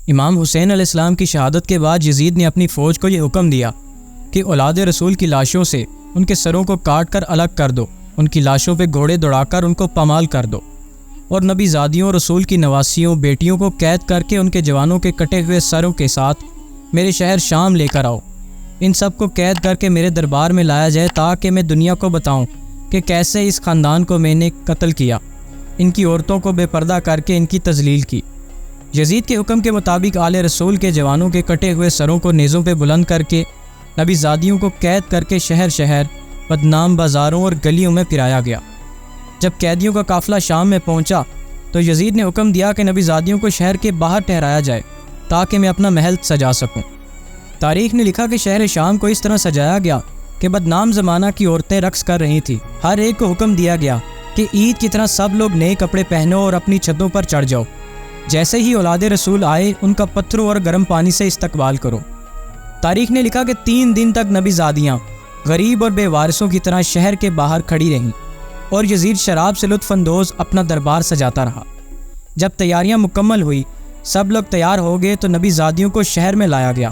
امام حسین علیہ السلام کی شہادت کے بعد یزید نے اپنی فوج کو یہ حکم دیا کہ اولاد رسول کی لاشوں سے ان کے سروں کو کاٹ کر الگ کر دو، ان کی لاشوں پہ گھوڑے دوڑا کر ان کو پامال کر دو، اور نبی زادیوں رسول کی نواسیوں بیٹیوں کو قید کر کے ان کے جوانوں کے کٹے ہوئے سروں کے ساتھ میرے شہر شام لے کر آؤ۔ ان سب کو قید کر کے میرے دربار میں لایا جائے تاکہ میں دنیا کو بتاؤں کہ کیسے اس خاندان کو میں نے قتل کیا، ان کی عورتوں کو بے پردہ کر کے ان کی تذلیل کی۔ یزید کے حکم کے مطابق آل رسول کے جوانوں کے کٹے ہوئے سروں کو نیزوں پہ بلند کر کے نبی زادیوں کو قید کر کے شہر شہر بدنام بازاروں اور گلیوں میں پھرایا گیا۔ جب قیدیوں کا قافلہ شام میں پہنچا تو یزید نے حکم دیا کہ نبی زادیوں کو شہر کے باہر ٹھہرایا جائے تاکہ میں اپنا محل سجا سکوں۔ تاریخ نے لکھا کہ شہر شام کو اس طرح سجایا گیا کہ بدنام زمانہ کی عورتیں رقص کر رہی تھیں۔ ہر ایک کو حکم دیا گیا کہ عید کی طرح سب لوگ نئے کپڑے پہنو اور اپنی چھتوں پر چڑھ جاؤ۔ جیسے ہی اولاد رسول آئے ان کا پتھروں اور گرم پانی سے استقبال کرو۔ تاریخ نے لکھا کہ 3 دن تک نبی زادیاں غریب اور بے وارثوں کی طرح شہر کے باہر کھڑی رہیں اور یزید شراب سے لطف اندوز اپنا دربار سجاتا رہا۔ جب تیاریاں مکمل ہوئی، سب لوگ تیار ہو گئے تو نبی زادیوں کو شہر میں لایا گیا۔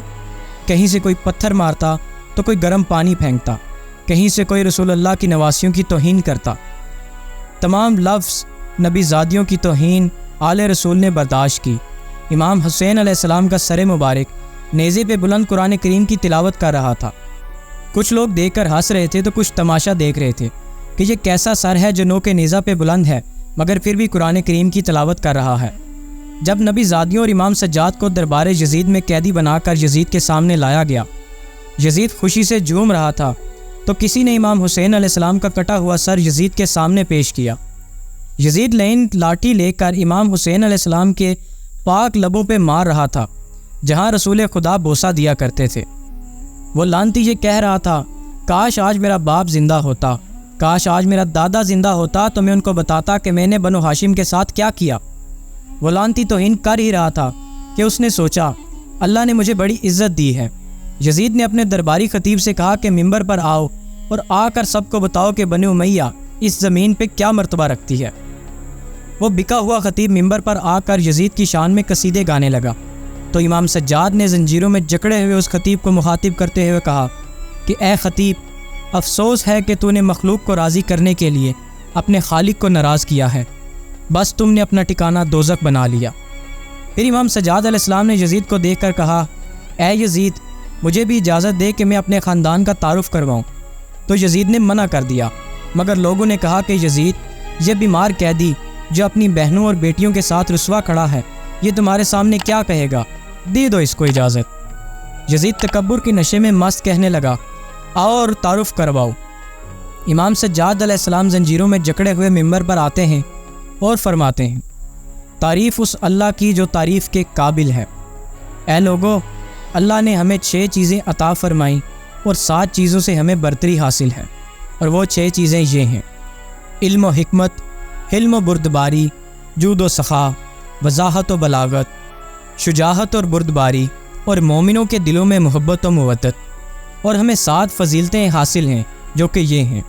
کہیں سے کوئی پتھر مارتا تو کوئی گرم پانی پھینکتا، کہیں سے کوئی رسول اللہ کی نواسیوں کی توہین کرتا۔ تمام لفظ نبی زادیوں کی توہین آل رسول نے برداشت کی۔ امام حسین علیہ السلام کا سر مبارک نیزے پہ بلند قرآن کریم کی تلاوت کر رہا تھا۔ کچھ لوگ دیکھ کر ہنس رہے تھے تو کچھ تماشا دیکھ رہے تھے کہ یہ کیسا سر ہے جو نوک نیزہ پہ بلند ہے مگر پھر بھی قرآن کریم کی تلاوت کر رہا ہے۔ جب نبی زادیوں اور امام سجاد کو دربار یزید میں قیدی بنا کر یزید کے سامنے لایا گیا، یزید خوشی سے جھوم رہا تھا تو کسی نے امام حسین علیہ السلام کا کٹا ہوا سر یزید کے سامنے پیش کیا۔ یزید لین لاٹھی لے کر امام حسین علیہ السلام کے پاک لبوں پہ مار رہا تھا جہاں رسول خدا بوسہ دیا کرتے تھے۔ وہ لعنتی یہ کہہ رہا تھا، کاش آج میرا باپ زندہ ہوتا، کاش آج میرا دادا زندہ ہوتا تو میں ان کو بتاتا کہ میں نے بنو ہاشم کے ساتھ کیا کیا۔ وہ لعنتی توہین کر ہی رہا تھا کہ اس نے سوچا اللہ نے مجھے بڑی عزت دی ہے۔ یزید نے اپنے درباری خطیب سے کہا کہ ممبر پر آؤ اور آ کر سب کو بتاؤ کہ بنو امیہ اس زمین پہ کیا مرتبہ رکھتی ہے۔ وہ بکا ہوا خطیب ممبر پر آ کر یزید کی شان میں قصیدے گانے لگا تو امام سجاد نے زنجیروں میں جکڑے ہوئے اس خطیب کو مخاطب کرتے ہوئے کہا کہ اے خطیب، افسوس ہے کہ تو نے مخلوق کو راضی کرنے کے لیے اپنے خالق کو ناراض کیا ہے، بس تم نے اپنا ٹھکانہ دوزخ بنا لیا۔ پھر امام سجاد علیہ السلام نے یزید کو دیکھ کر کہا، اے یزید، مجھے بھی اجازت دے کہ میں اپنے خاندان کا تعارف کرواؤں۔ تو یزید نے منع کر دیا، مگر لوگوں نے کہا کہ یزید، یہ بیمار قیدی جو اپنی بہنوں اور بیٹیوں کے ساتھ رسوا کھڑا ہے، یہ تمہارے سامنے کیا کہے گا، دے دو اس کو اجازت۔ یزید تکبر کی نشے میں مست کہنے لگا، آؤ اور تعارف کرواؤ۔ امام سجاد علیہ السلام زنجیروں میں جکڑے ہوئے ممبر پر آتے ہیں اور فرماتے ہیں، تعریف اس اللہ کی جو تعریف کے قابل ہے۔ اے لوگو، اللہ نے ہمیں 6 چیزیں عطا فرمائیں اور 7 چیزوں سے ہمیں برتری حاصل ہے، اور وہ 6 چیزیں یہ ہیں: علم و حکمت، حلم و بردباری، جود و سخا، وضاحت و بلاغت، شجاعت اور بردباری، اور مومنوں کے دلوں میں محبت و مودت۔ اور ہمیں 7 فضیلتیں حاصل ہیں جو کہ یہ ہیں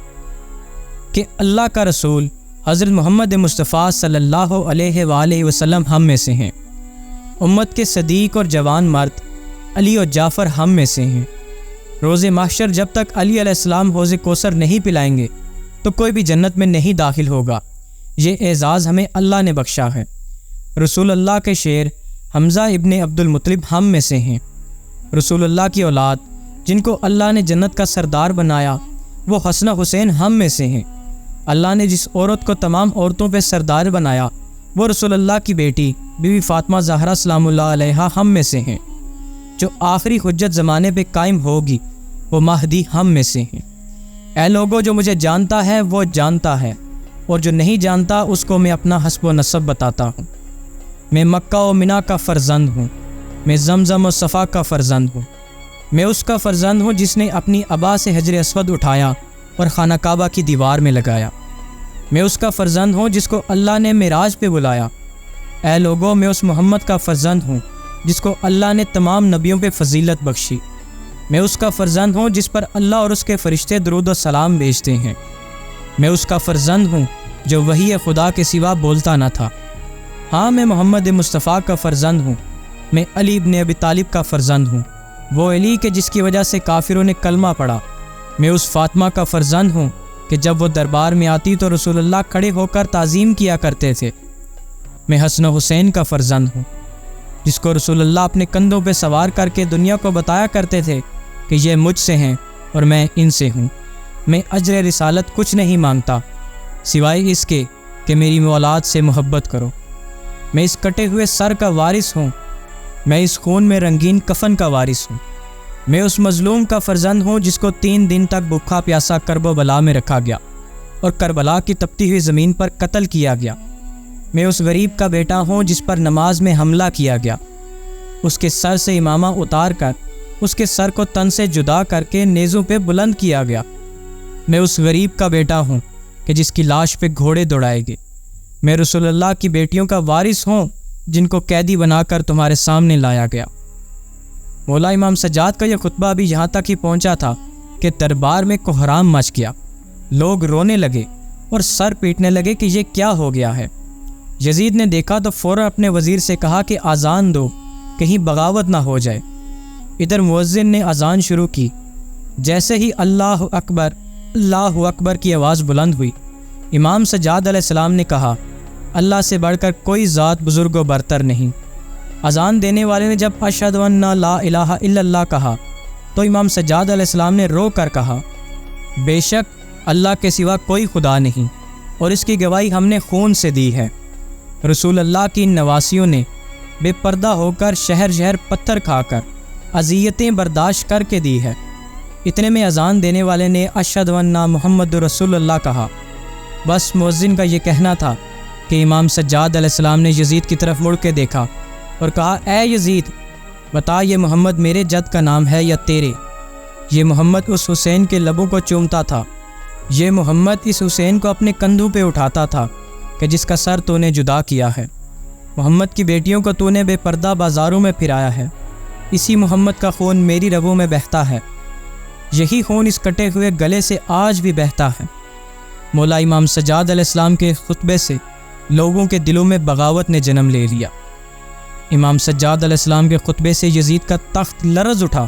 کہ اللہ کا رسول حضرت محمد مصطفیٰ صلی اللہ علیہ وآلہ وسلم ہم میں سے ہیں، امت کے صدیق اور جوان مرد علی اور جعفر ہم میں سے ہیں، روز محشر جب تک علی علیہ السلام حوض کوثر نہیں پلائیں گے تو کوئی بھی جنت میں نہیں داخل ہوگا، یہ اعزاز ہمیں اللہ نے بخشا ہے۔ رسول اللہ کے شیر حمزہ ابن عبد المطلب ہم میں سے ہیں، رسول اللہ کی اولاد جن کو اللہ نے جنت کا سردار بنایا وہ حسن حسین ہم میں سے ہیں۔ اللہ نے جس عورت کو تمام عورتوں پہ سردار بنایا وہ رسول اللہ کی بیٹی بی بی فاطمہ زہرا سلام اللہ علیہا ہم میں سے ہیں۔ جو آخری حجت زمانے پہ قائم ہوگی وہ مہدی ہم میں سے ہیں۔ اے لوگو، جو مجھے جانتا ہے وہ جانتا ہے، اور جو نہیں جانتا اس کو میں اپنا حسب و نسب بتاتا ہوں۔ میں مکہ و منا کا فرزند ہوں، میں زمزم و صفا کا فرزند ہوں، میں اس کا فرزند ہوں جس نے اپنی ابا سے حجر اسود اٹھایا اور خانہ کعبہ کی دیوار میں لگایا۔ میں اس کا فرزند ہوں جس کو اللہ نے معراج پہ بلایا۔ اے لوگو، میں اس محمد کا فرزند ہوں جس کو اللہ نے تمام نبیوں پہ فضیلت بخشی۔ میں اس کا فرزند ہوں جس پر اللہ اور اس کے فرشتے درود و سلام بھیجتے ہیں۔ میں اس کا فرزند ہوں جو وحی خدا کے سوا بولتا نہ تھا۔ ہاں، میں محمد مصطفیٰ کا فرزند ہوں میں علی ابن ابی طالب کا فرزند ہوں، وہ علی کہ جس کی وجہ سے کافروں نے کلمہ پڑھا۔ میں اس فاطمہ کا فرزند ہوں کہ جب وہ دربار میں آتی تو رسول اللہ کھڑے ہو کر تعظیم کیا کرتے تھے۔ میں حسن و حسین کا فرزند ہوں، جس کو رسول اللہ اپنے کندھوں پہ سوار کر کے دنیا کو بتایا کرتے تھے کہ یہ مجھ سے ہیں اور میں ان سے ہوں۔ میں اجر رسالت کچھ نہیں مانگتا سوائے اس کے کہ میری اولاد سے محبت کرو۔ میں اس کٹے ہوئے سر کا وارث ہوں، میں اس خون میں رنگین کفن کا وارث ہوں۔ میں اس مظلوم کا فرزند ہوں جس کو 3 دن تک بھوکا پیاسا کرب و بلا میں رکھا گیا اور کربلا کی تپتی ہوئی زمین پر قتل کیا گیا۔ میں اس غریب کا بیٹا ہوں جس پر نماز میں حملہ کیا گیا، اس کے سر سے امامہ اتار کر اس کے سر کو تن سے جدا کر کے نیزوں پہ بلند کیا گیا۔ میں اس غریب کا بیٹا ہوں کہ جس کی لاش پہ گھوڑے دوڑائے گئے۔ میں رسول اللہ کی بیٹیوں کا وارث ہوں جن کو قیدی بنا کر تمہارے سامنے لایا گیا۔ مولا امام سجاد کا یہ خطبہ بھی یہاں تک ہی پہنچا تھا کہ دربار میں کوہرام مچ گیا، لوگ رونے لگے اور سر پیٹنے لگے کہ یہ کیا ہو گیا ہے۔ یزید نے دیکھا تو فوراً اپنے وزیر سے کہا کہ اذان دو، کہیں بغاوت نہ ہو جائے۔ ادھر مؤذن نے اذان شروع کی۔ جیسے ہی اللہ اکبر کی آواز بلند ہوئی، امام سجاد علیہ السلام نے کہا، اللہ سے بڑھ کر کوئی ذات بزرگ و برتر نہیں۔ اذان دینے والے نے جب اشہد ان لا الہ الا اللہ کہا تو امام سجاد علیہ السلام نے رو کر کہا، بے شک اللہ کے سوا کوئی خدا نہیں اور اس کی گواہی ہم نے خون سے دی ہے۔ رسول اللہ کی ان نواسیوں نے بے پردہ ہو کر شہر شہر پتھر کھا کر اذیتیں برداشت کر کے دی ہے۔ اتنے میں اذان دینے والے نے اشہد ان محمد رسول اللہ کہا۔ بس مؤذن کا یہ کہنا تھا کہ امام سجاد علیہ السلام نے یزید کی طرف مڑ کے دیکھا اور کہا، اے یزید، بتا یہ محمد میرے جد کا نام ہے یا تیرے؟ یہ محمد اس حسین کے لبوں کو چومتا تھا، یہ محمد اس حسین کو اپنے کندھوں پہ اٹھاتا تھا کہ جس کا سر تو نے جدا کیا ہے۔ محمد کی بیٹیوں کو تو نے بے پردہ بازاروں میں پھرایا ہے، اسی محمد کا خون میری رگوں میں بہتا ہے، یہی خون اس کٹے ہوئے گلے سے آج بھی بہتا ہے۔ مولا امام سجاد علیہ السلام کے خطبے سے لوگوں کے دلوں میں بغاوت نے جنم لے لیا۔ امام سجاد علیہ السلام کے خطبے سے یزید کا تخت لرز اٹھا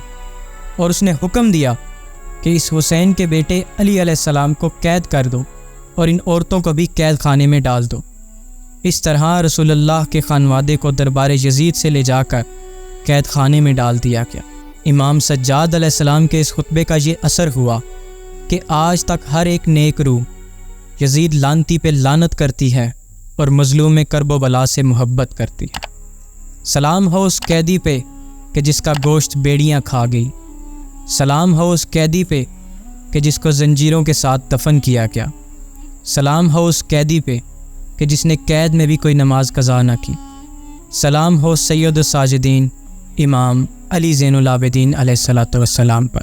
اور اس نے حکم دیا کہ اس حسین کے بیٹے علی علیہ السلام کو قید کر دو اور ان عورتوں کو بھی قید خانے میں ڈال دو۔ اس طرح رسول اللہ کے خانوادے کو دربار یزید سے لے جا کر قید خانے میں ڈال دیا گیا۔ امام سجاد علیہ السلام کے اس خطبے کا یہ اثر ہوا کہ آج تک ہر ایک نیک روح یزید لعنتی پہ لعنت کرتی ہے اور مظلوم کرب و بلا سے محبت کرتی ہے۔ سلام ہو اس قیدی پہ کہ جس کا گوشت بیڑیاں کھا گئی، سلام ہو اس قیدی پہ کہ جس کو زنجیروں کے ساتھ دفن کیا گیا، سلام ہو اس قیدی پہ کہ جس نے قید میں بھی کوئی نماز قضا نہ کی، سلام ہو سید الساجدین امام علی زین العابدین علیہ الصلوۃ والسلام پر۔